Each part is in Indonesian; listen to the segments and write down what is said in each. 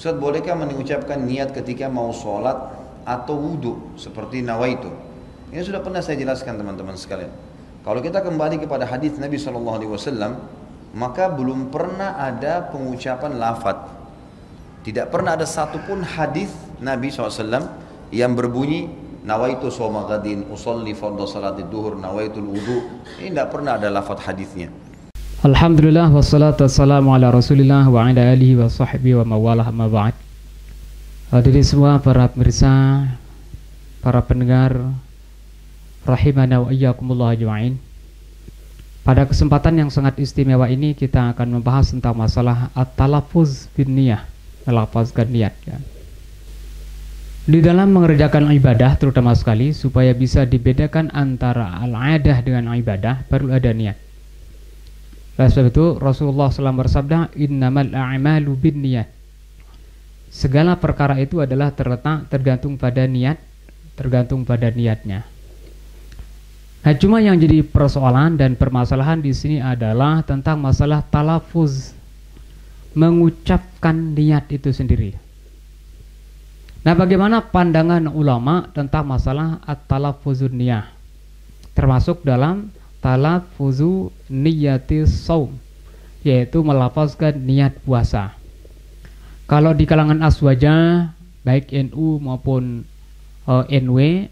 Ustaz, bolehkah mengucapkan niat ketika mau sholat atau wudhu seperti nawaitu? Ini sudah pernah saya jelaskan teman-teman sekalian. Kalau kita kembali kepada hadis Nabi SAW, maka belum pernah ada pengucapan lafadz. Tidak pernah ada satupun hadis Nabi SAW yang berbunyi nawaitu shoma ghadin, usolli fardhu salatid duhur, nawaitul wudu. Ini tidak pernah ada lafadz hadisnya. Alhamdulillah wassalatu wassalamu ala Rasulillah wa ala alihi wa sahbihi wa mawalah amma ba'd. Hadirin semua para pemirsa, para pendengar rahimana wa iyyakumullah ajma'in. Pada kesempatan yang sangat istimewa ini kita akan membahas tentang masalah at-talaffuz bin niyah, melafazkan niat ya. Di dalam mengerjakan ibadah terutama sekali supaya bisa dibedakan antara al-adah dengan ibadah perlu ada niat. Oleh sebab itu Rasulullah SAW bersabda, innamal a'malu binniyat. Segala perkara itu adalah tergantung pada niat, tergantung pada niatnya. Nah, cuma yang jadi persoalan dan permasalahan di sini adalah tentang masalah talafuz, mengucapkan niat itu sendiri. Nah, bagaimana pandangan ulama tentang masalah at-talaffuzun niyah, termasuk dalam talaffuzu niyati shaum, yaitu melafazkan niat puasa. Kalau di kalangan aswaja baik NU maupun NW,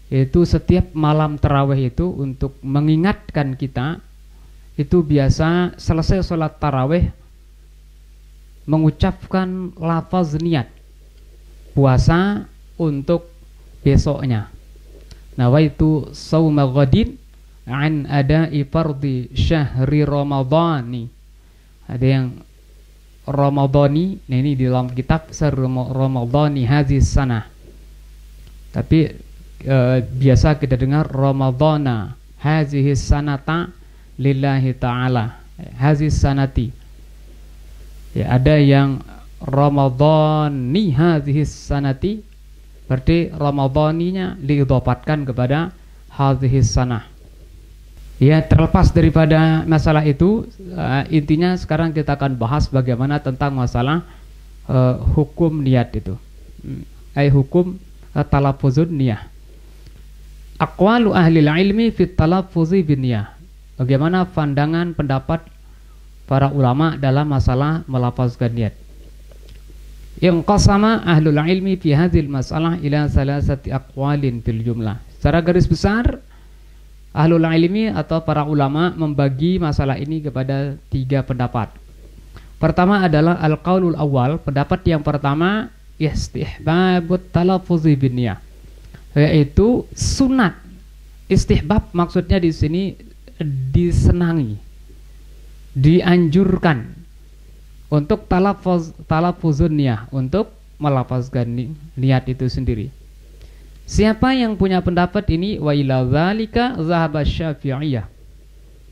itu setiap malam tarawih itu untuk mengingatkan kita, itu biasa selesai sholat tarawih mengucapkan lafaz niat puasa untuk besoknya. Nawaitu shauma ghadin an ada'i fardhi syahri ramadhani. Ada yang ramadhani, nah ini di dalam kitab ramadhani hadis sanah, tapi biasa kita dengar ramadhana hadhihi sanata lillahi ta'ala, hadhihi sanati ya. Ada yang ramadhani hadhihi sanati, berarti ramadhaninya diidhafahkan kepada hadhihi sanah. Ya, terlepas daripada masalah itu, intinya sekarang kita akan bahas bagaimana tentang masalah hukum niat itu. Hukum talaffuzun niyah. Aqwalu ahli ilmi fi talaffuzi bin niyah. Bagaimana pandangan pendapat para ulama dalam masalah melafazkan niat. Yang qasama ahlul ilmi fi hadhil masalah ila salasati aqwalin fil jumlah. Secara garis besar ahlul ilmi atau para ulama membagi masalah ini kepada 3 pendapat. Pertama adalah al-qaulul awal, pendapat yang pertama istihbabut talaffuzi bin niyah, yaitu sunat. Istihbab maksudnya di sini disenangi, dianjurkan untuk talaffuzun niyah, untuk melafazkan niat itu sendiri. Siapa yang punya pendapat ini? Wa ila dzalika zahaba Syafi'iyah.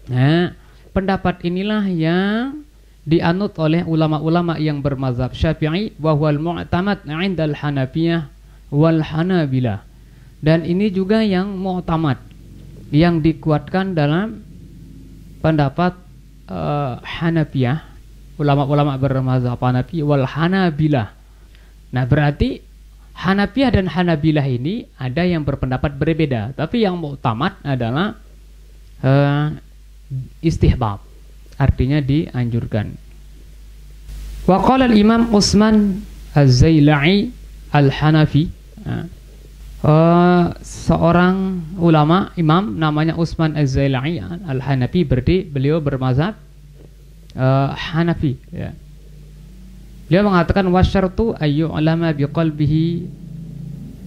Nah, pendapat inilah yang dianut oleh ulama-ulama yang bermazhab Syafi'i, wa huwal mu'tamad 'indal Hanafiyah wal Hanabilah. Dan ini juga yang mu'tamad, yang dikuatkan dalam pendapat Hanafiyah, ulama-ulama bermazhab Hanafi wal Hanabilah. Nah, berarti Hanafiyah dan Hanabilah ini ada yang berpendapat berbeda, tapi yang mu'tamad adalah istihbab, artinya dianjurkan. Wa qala al-Imam Utsman Az-Zailai Al-Hanafi, seorang ulama imam namanya Utsman Az-Zailai Al-Hanafi, berarti beliau bermazhab Hanafi ya. Dia mengatakan wasyartu ayyu ulama biqalbihi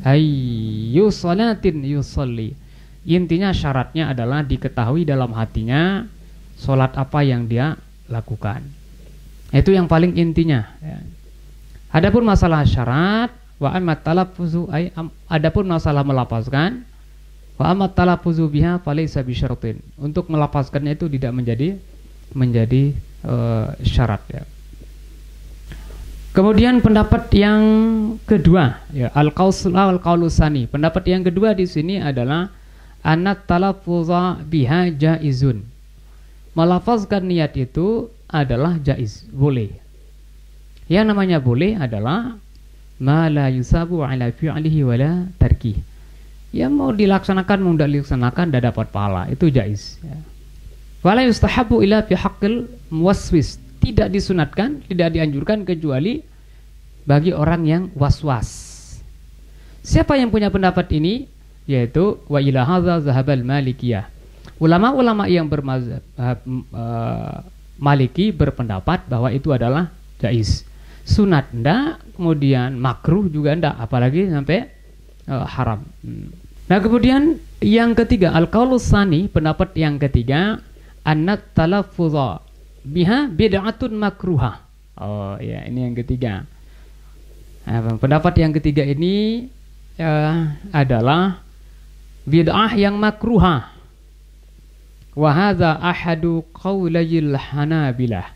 ayyu salatin yusalli. Intinya syaratnya adalah diketahui dalam hatinya salat apa yang dia lakukan. Itu yang paling intinya ya. Adapun masalah syarat wa amma talaffuzu adapun masalah melafazkan wa amma talaffuzu biha falaysa bisyartin. Untuk melafazkannya itu tidak menjadi syarat ya. Kemudian pendapat yang kedua ya, al-qaulusani. Pendapat yang kedua di sini adalah anat talaffuza biha jaizun. Melafazkan niat itu adalah jaiz, boleh. Yang namanya boleh adalah ma la yusabu ala fi'lihi wala tarki. Ya mau dilaksanakan mau tidak dilaksanakan tidak dapat pahala, itu jaiz ya. Wala yustahabu ila fi haqqil muwaswis, tidak disunatkan, tidak dianjurkan kecuali bagi orang yang waswas. Siapa yang punya pendapat ini? Yaitu wa ila hadza zahabal malikiyah. Ulama-ulama yang bermazhab Maliki berpendapat bahwa itu adalah jaiz. Sunat ndak, kemudian makruh juga ndak, apalagi sampai haram. Nah, kemudian yang ketiga, al-qaulus tsani, pendapat yang ketiga, annat talaffuz biha bid'atun makruhah. Oh ya, ini yang ketiga. Nah, pendapat yang ketiga ini adalah bid'ah yang makruhah. Wa hadza ahadu qaulayil Hanabilah.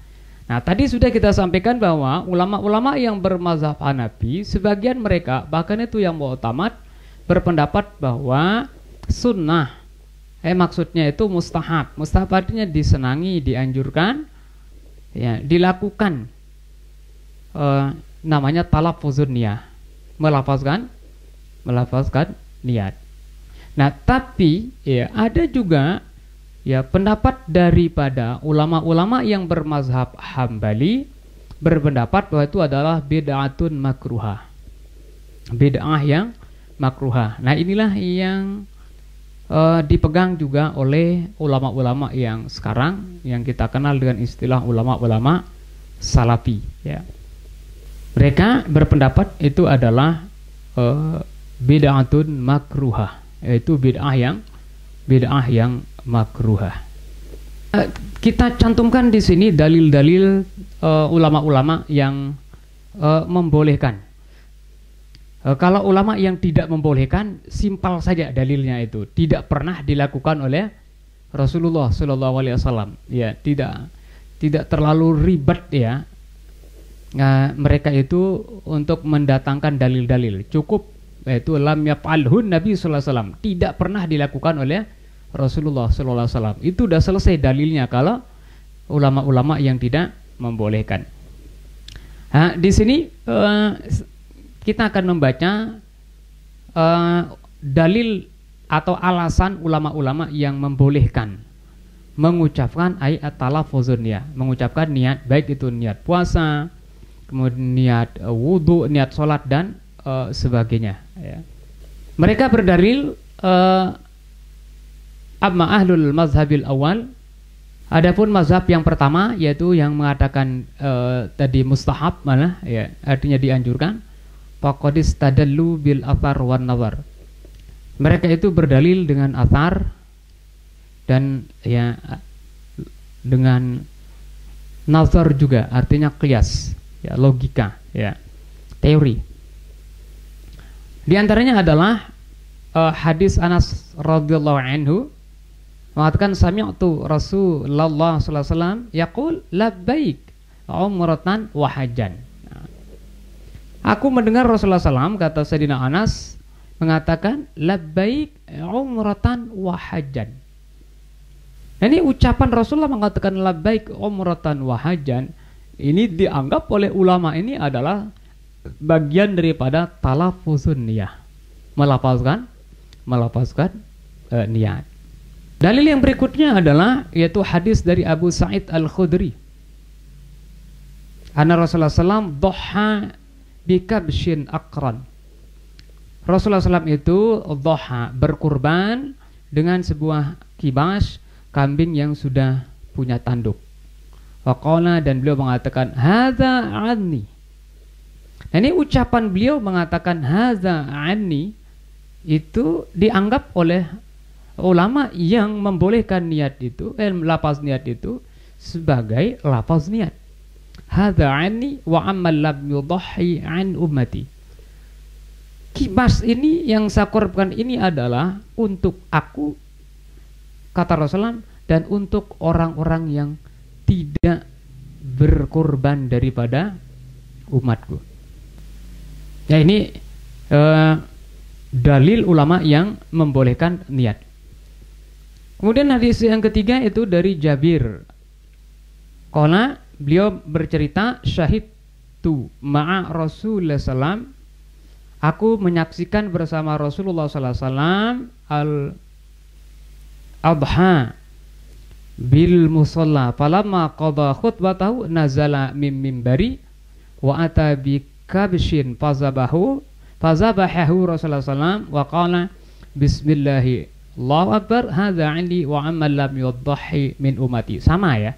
Nah, tadi sudah kita sampaikan bahwa ulama-ulama yang bermazhab Hanafi, sebagian mereka, bahkan itu yang mu'tamad, berpendapat bahwa sunnah, maksudnya itu mustahab. Mustahab artinya disenangi, dianjurkan, ya, dilakukan. Namanya talaffuzun niyah, melafazkan niat. Nah, tapi ya ada juga ya pendapat daripada ulama-ulama yang bermazhab Hambali berpendapat bahwa itu adalah bid'atun makruhah. Bid'ah yang makruhah. Nah, inilah yang dipegang juga oleh ulama-ulama yang sekarang yang kita kenal dengan istilah ulama-ulama salafi ya. Mereka berpendapat itu adalah bid'atun makruhah, yaitu bid'ah yang makruhah. Kita cantumkan di sini dalil-dalil ulama-ulama yang membolehkan. Kalau ulama yang tidak membolehkan, simpel saja dalilnya itu, tidak pernah dilakukan oleh Rasulullah SAW. Ya, tidak terlalu ribet ya. Nah, mereka itu untuk mendatangkan dalil-dalil cukup, yaitu lam yaf'alhun Nabi sallallahu alaihi wasallam, tidak pernah dilakukan oleh Rasulullah sallallahu alaihi wasallam. Itu sudah selesai dalilnya kalau ulama-ulama yang tidak membolehkan. Nah, di sini kita akan membaca dalil atau alasan ulama-ulama yang membolehkan mengucapkan ayat talaffuzun ya, mengucapkan niat, baik itu niat puasa, kemudian niat wudu, niat sholat dan sebagainya ya. Mereka berdalil amma ahlul mazhabil awal, adapun mazhab yang pertama yaitu yang mengatakan tadi mustahab malah ya, artinya dianjurkan, faqadis tadallu bil athar wan nazar. Mereka itu berdalil dengan athar dan ya dengan nazar juga, artinya qiyas ya, logika ya, teori. Di antaranya adalah hadis Anas radhiyallahu anhu mengatakan sami'tu Rasulullah sallallahu alaihi wasallam yaqul labbaik umratan wa hajjan. Aku mendengar Rasulullah SAW, kata Sayyidina Anas, mengatakan labbaik umratan wa hajjan. Ini ucapan Rasulullah mengatakan labbaik umratan wa hajjan, ini dianggap oleh ulama ini adalah bagian daripada talaffuzun niyah, melafazkan niat. Dalil yang berikutnya adalah yaitu hadis dari Abu Sa'id Al-Khudri. Anna Rasulullah SAW doha bikabshin akran. Rasulullah SAW itu doha, berkurban dengan sebuah kibas, kambing yang sudah punya tanduk. Waqala, dan beliau mengatakan hadza anni. Nah, ini ucapan beliau mengatakan hadza anni itu dianggap oleh ulama yang membolehkan niat itu, lafaz niat itu sebagai lafaz niat. Hadza anni wa ammal lam yudhi an ummati. Kibas ini yang saya korbankan ini adalah untuk aku, kata Rasulullah, dan untuk orang-orang yang tidak berkorban daripada umatku. Ya, ini dalil ulama yang membolehkan niat. Kemudian hadis yang ketiga itu dari Jabir. Qala, beliau bercerita syahid syahidtu ma'a Rasulullah sallam, aku menyaksikan bersama Rasulullah sallallahu alaihi wasallam al-adha bil musalla falamma qada khutbatahu nazala mim mimbari wa ata bi kabshin fazabahahu Rasulullah sallam wa qala bismillahi Allahu akbar hadza 'indi wa amman lam yudhi min ummati. Sama ya,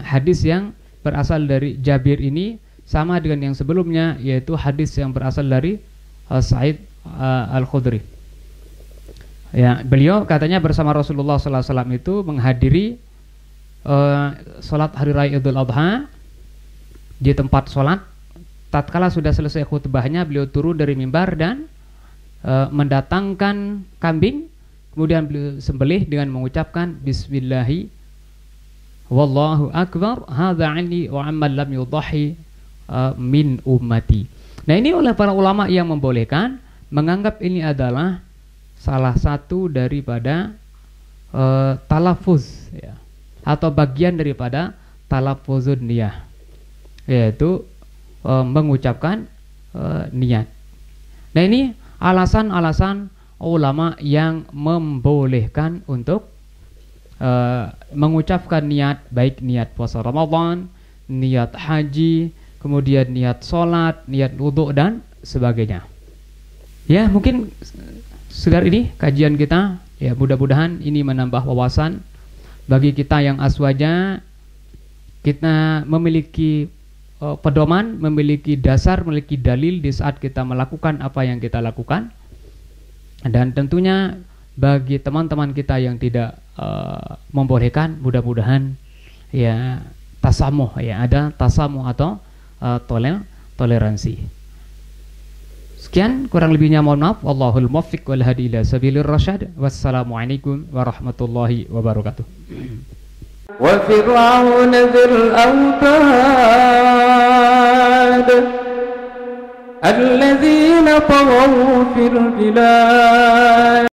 hadis yang berasal dari Jabir ini sama dengan yang sebelumnya, yaitu hadis yang berasal dari Sa'id Al-Khudri. Ya, beliau katanya bersama Rasulullah sallallahu alaihi wasallam itu menghadiri salat hari raya Idul Adha di tempat salat. Tatkala sudah selesai khutbahnya, beliau turun dari mimbar dan mendatangkan kambing, kemudian beliau sembelih dengan mengucapkan bismillahi wallahu akbar hadza 'indi wa amman lam yudhi min ummati. Nah, ini oleh para ulama yang membolehkan, menganggap ini adalah salah satu daripada talafuz ya, atau bagian daripada talafuzun niyah, yaitu mengucapkan niat. Nah, ini alasan-alasan ulama yang membolehkan untuk mengucapkan niat, baik niat puasa Ramadan, niat haji, kemudian niat sholat, niat wudhu dan sebagainya. Ya, mungkin sekedar ini kajian kita, ya mudah-mudahan ini menambah wawasan bagi kita yang aswaja. Kita memiliki pedoman, memiliki dasar, memiliki dalil di saat kita melakukan apa yang kita lakukan. Dan tentunya bagi teman-teman kita yang tidak membolehkan, mudah-mudahan ya tasamuh, ya ada tasamuh atau toleransi. Sekian, kurang lebihnya mohon maaf. Wallahul muwaffiq wal hadi ila sabilir rasyad. Wassalamualaikum warahmatullahi wabarakatuh. Wa fir'aun dzil awtad alladzina taghaw fil bilad